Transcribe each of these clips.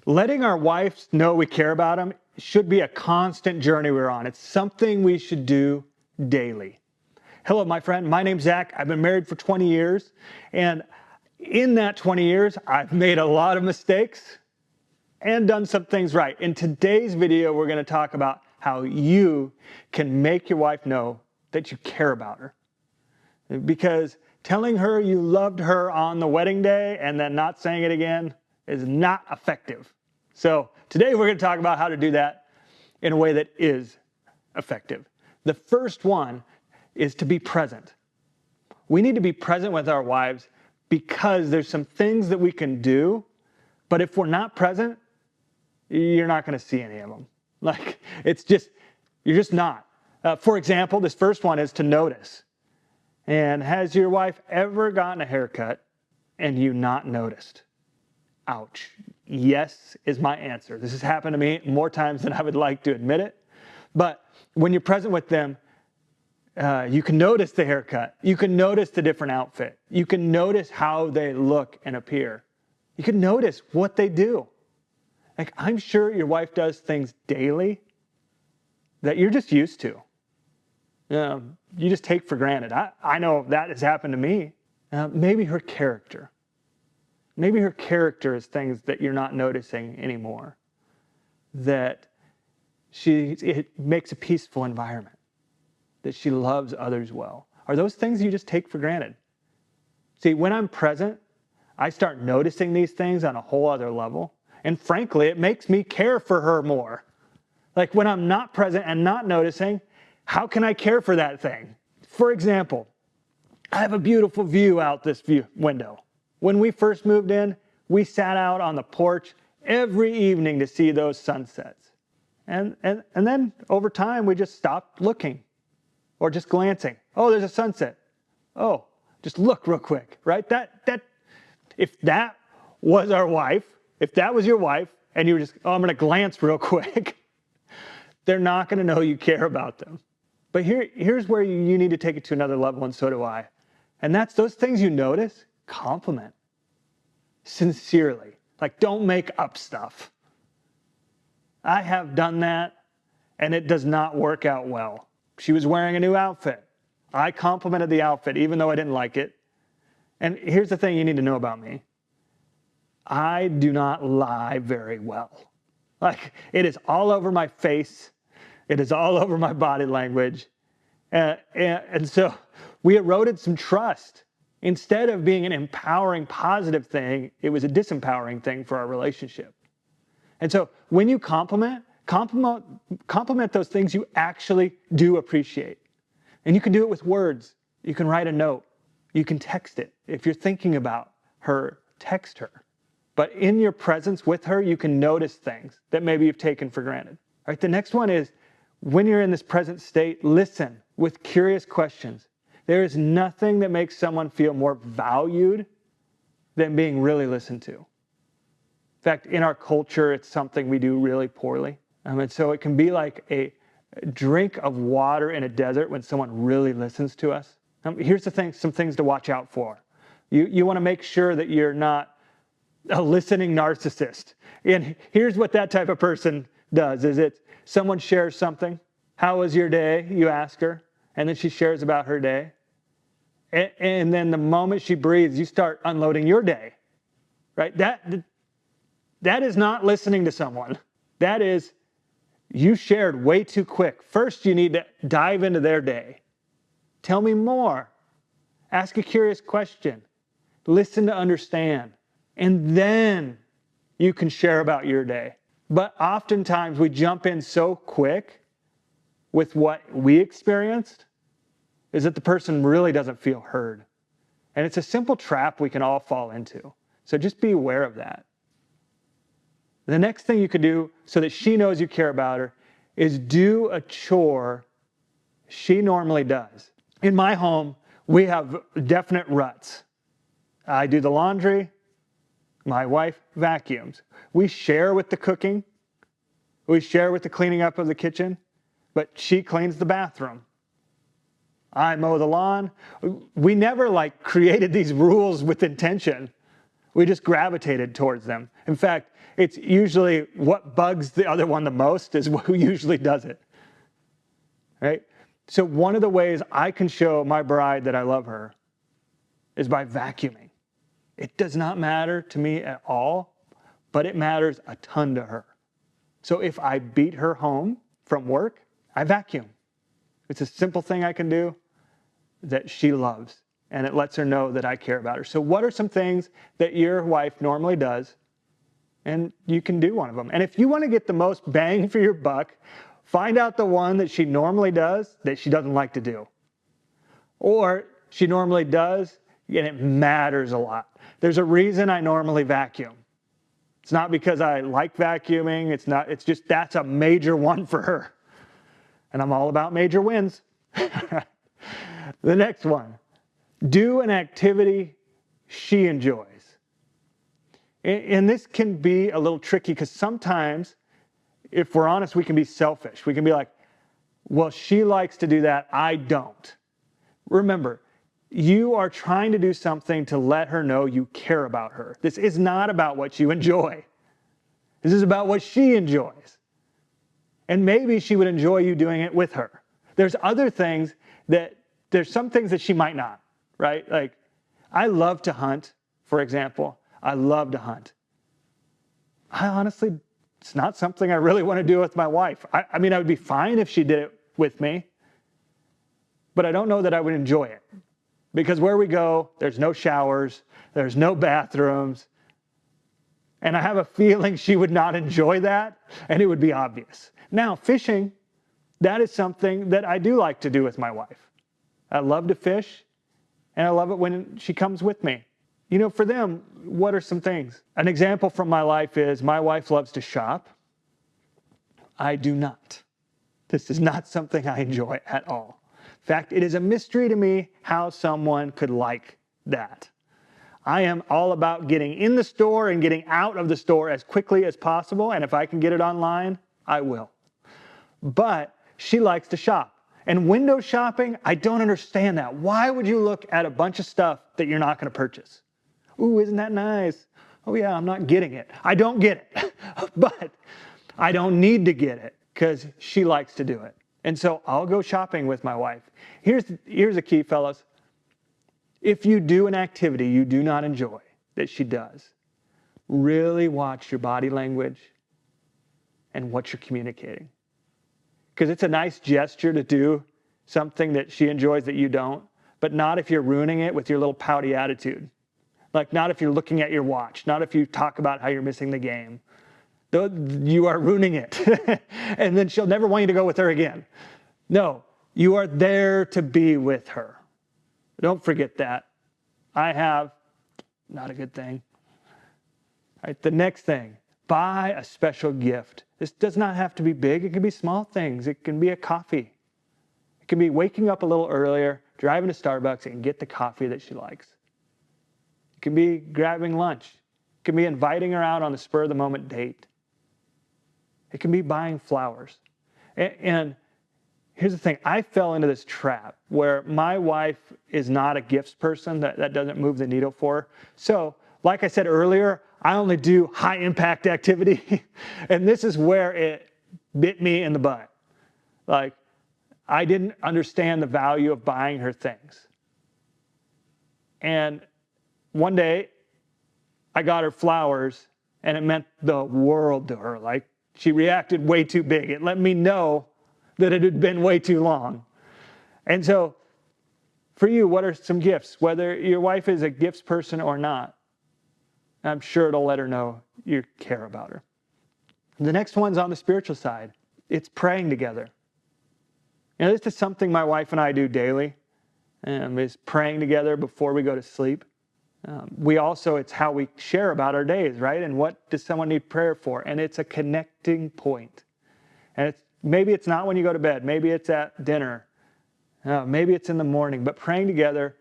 Letting our wives know we care about them should be a constant journey we're on. It's something we should do daily. Hello, my friend. My name's Zach. I've been married for 20 years. And in that 20 years, I've made a lot of mistakes and done some things right. In today's video, we're going to talk about how you can make your wife know that you care about her. Because telling her you loved her on the wedding day and then not saying it again is not effective. So today we're going to talk about how to do that in a way that is effective. The first one is to be present. We need to be present with our wives because there's some things that we can do, but if we're not present, you're not going to see any of them. You're just not. For example, this first one is to notice. And has your wife ever gotten a haircut and you not noticed? Ouch. Yes is my answer. This has happened to me more times than I would like to admit it. But when you're present with them, you can notice the haircut. You can notice the different outfit. You can notice how they look and appear. You can notice what they do. Like, I'm sure your wife does things daily that you're just used to. You just take for granted. I know that has happened to me. Maybe her character. Maybe her character is things that you're not noticing anymore. That it makes a peaceful environment. That she loves others well. Are those things you just take for granted? See, when I'm present, I start noticing these things on a whole other level. And frankly, it makes me care for her more. Like when I'm not present and not noticing, how can I care for that thing? For example, I have a beautiful view out this window. When we first moved in, we sat out on the porch every evening to see those sunsets. And then over time, we just stopped looking or just glancing. Oh, there's a sunset. Oh, just look real quick, right? If that was our wife, if that was your wife, and you were just, I'm going to glance real quick, they're not going to know you care about them. But here's where you need to take it to another level, and so do I. And that's those things you notice, compliment. Sincerely. Like, don't make up stuff. I have done that, and it does not work out well. She was wearing a new outfit. I complimented the outfit, even though I didn't like it. And here's the thing you need to know about me. I do not lie very well. Like, it is all over my face. It is all over my body language. And so we eroded some trust. Instead of being an empowering, positive thing, it was a disempowering thing for our relationship. And so when you compliment those things you actually do appreciate. And you can do it with words. You can write a note. You can text it. If you're thinking about her, text her. But in your presence with her, you can notice things that maybe you've taken for granted. All right, the next one is, when you're in this present state, listen with curious questions. There is nothing that makes someone feel more valued than being really listened to. In fact, in our culture, it's something we do really poorly. And so it can be like a drink of water in a desert when someone really listens to us. Here's the thing, some things to watch out for. You want to make sure that you're not a listening narcissist. And here's what that type of person does, is someone shares something. How was your day? You ask her. And then she shares about her day. And then the moment she breathes, you start unloading your day. Right? That is not listening to someone. That is, you shared way too quick. First, you need to dive into their day. Tell me more. Ask a curious question. Listen to understand. And then you can share about your day. But oftentimes we jump in so quick with what we experienced is that the person really doesn't feel heard. And it's a simple trap we can all fall into. So just be aware of that. The next thing you could do so that she knows you care about her is do a chore she normally does. In my home, we have definite ruts. I do the laundry. My wife vacuums. We share with the cooking. We share with the cleaning up of the kitchen, but she cleans the bathroom. I mow the lawn. We never created these rules with intention. We just gravitated towards them. In fact, It's usually what bugs the other one the most is who usually does it, right? So one of the ways I can show my bride that I love her is by vacuuming. It does not matter to me at all, but it matters a ton to her. So if I beat her home from work, I vacuum. It's a simple thing I can do that she loves, and it lets her know that I care about her. So what are some things that your wife normally does? And you can do one of them. And if you want to get the most bang for your buck, find out the one that she normally does that she doesn't like to do. Or she normally does, and it matters a lot. There's a reason I normally vacuum. It's not because I like vacuuming. It's just that's a major one for her. And I'm all about major wins. The next one, do an activity she enjoys. And this can be a little tricky because sometimes, if we're honest, we can be selfish. We can be like, well, she likes to do that, I don't. Remember, you are trying to do something to let her know you care about her. This is not about what you enjoy. This is about what she enjoys. And maybe she would enjoy you doing it with her. There's some things that she might not, right? Like, I love to hunt, for example. I love to hunt. I honestly, it's not something I really want to do with my wife. I mean, I would be fine if she did it with me, but I don't know that I would enjoy it. Because where we go, there's no showers, there's no bathrooms, and I have a feeling she would not enjoy that, and it would be obvious. Now, fishing, that is something that I do like to do with my wife. I love to fish, and I love it when she comes with me. You know, for them, what are some things? An example from my life is my wife loves to shop. I do not. This is not something I enjoy at all. In fact, it is a mystery to me how someone could like that. I am all about getting in the store and getting out of the store as quickly as possible, and if I can get it online, I will. But she likes to shop. And window shopping, I don't understand that. Why would you look at a bunch of stuff that you're not going to purchase? Ooh, isn't that nice? Oh yeah, I'm not getting it. I don't get it. But I don't need to get it because she likes to do it. And so I'll go shopping with my wife. Here's a key, fellas. If you do an activity you do not enjoy that she does, really watch your body language and what you're communicating. Because it's a nice gesture to do something that she enjoys that you don't, but not if you're ruining it with your little pouty attitude. Like not if you're looking at your watch, not if you talk about how you're missing the game. You are ruining it. And then she'll never want you to go with her again. No, you are there to be with her. Don't forget that. Not a good thing. All right, the next thing, buy a special gift. This does not have to be big. It can be small things. It can be a coffee. It can be waking up a little earlier, driving to Starbucks and get the coffee that she likes. It can be grabbing lunch. It can be inviting her out on a spur of the moment date. It can be buying flowers. And here's the thing. I fell into this trap where my wife is not a gifts person. That doesn't move the needle for her. So, like I said earlier, I only do high impact activity. And this is where it bit me in the butt. Like, I didn't understand the value of buying her things. And one day, I got her flowers, and it meant the world to her. Like, she reacted way too big. It let me know that it had been way too long. And so, for you, what are some gifts? Whether your wife is a gifts person or not, I'm sure it'll let her know you care about her. The next one's on the spiritual side. It's praying together. You know, this is something my wife and I do daily, is praying together before we go to sleep. It's how we share about our days, right? And what does someone need prayer for? And it's a connecting point. And maybe it's not when you go to bed. Maybe it's at dinner. Maybe it's in the morning. But praying together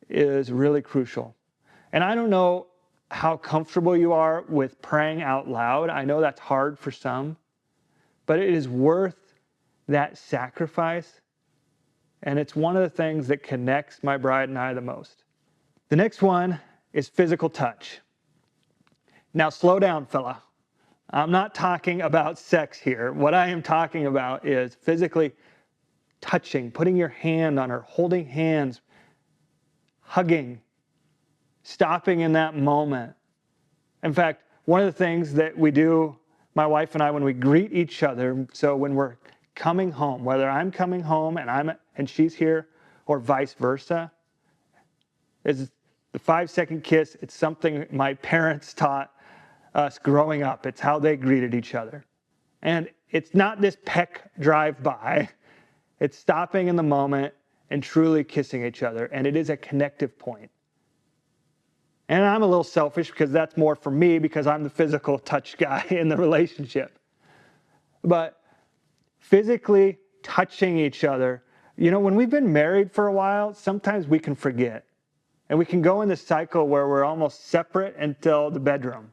is really crucial. And I don't know how comfortable you are with praying out loud. I know that's hard for some. But it is worth that sacrifice. And it's one of the things that connects my bride and I the most. The next one is physical touch. Now slow down, fella. I'm not talking about sex here. What I am talking about is physically touching, putting your hand on her, holding hands, hugging, stopping in that moment. In fact, one of the things that we do, my wife and I, when we greet each other, so when we're coming home, whether I'm coming home and she's here, or vice versa, is the 5-second kiss. It's something my parents taught us growing up. It's how they greeted each other. And it's not this peck drive-by. It's stopping in the moment and truly kissing each other. And it is a connective point. And I'm a little selfish because that's more for me because I'm the physical touch guy in the relationship. But physically touching each other, when we've been married for a while, sometimes we can forget. And we can go in this cycle where we're almost separate until the bedroom.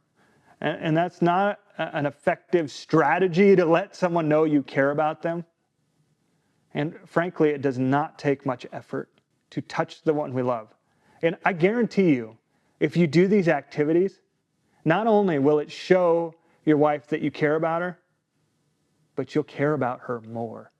And that's not an effective strategy to let someone know you care about them. And frankly, it does not take much effort to touch the one we love. And I guarantee you, if you do these activities, not only will it show your wife that you care about her, but you'll care about her more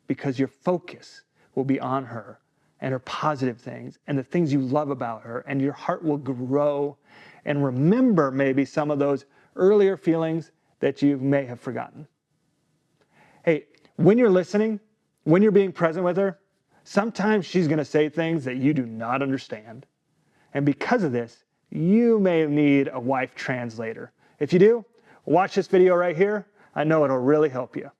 because your focus will be on her and her positive things and the things you love about her, and your heart will grow and remember maybe some of those earlier feelings that you may have forgotten. Hey, when you're listening, when you're being present with her, sometimes she's going to say things that you do not understand. And because of this, you may need a wife translator. If you do, watch this video right here. I know it'll really help you.